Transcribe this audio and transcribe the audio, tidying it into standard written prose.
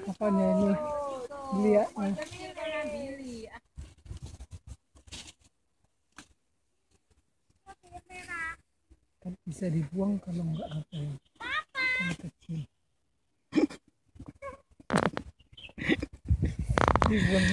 apanya ini lihat kan bisa dibuang kalau nggak apa ya kalau kecil dibuang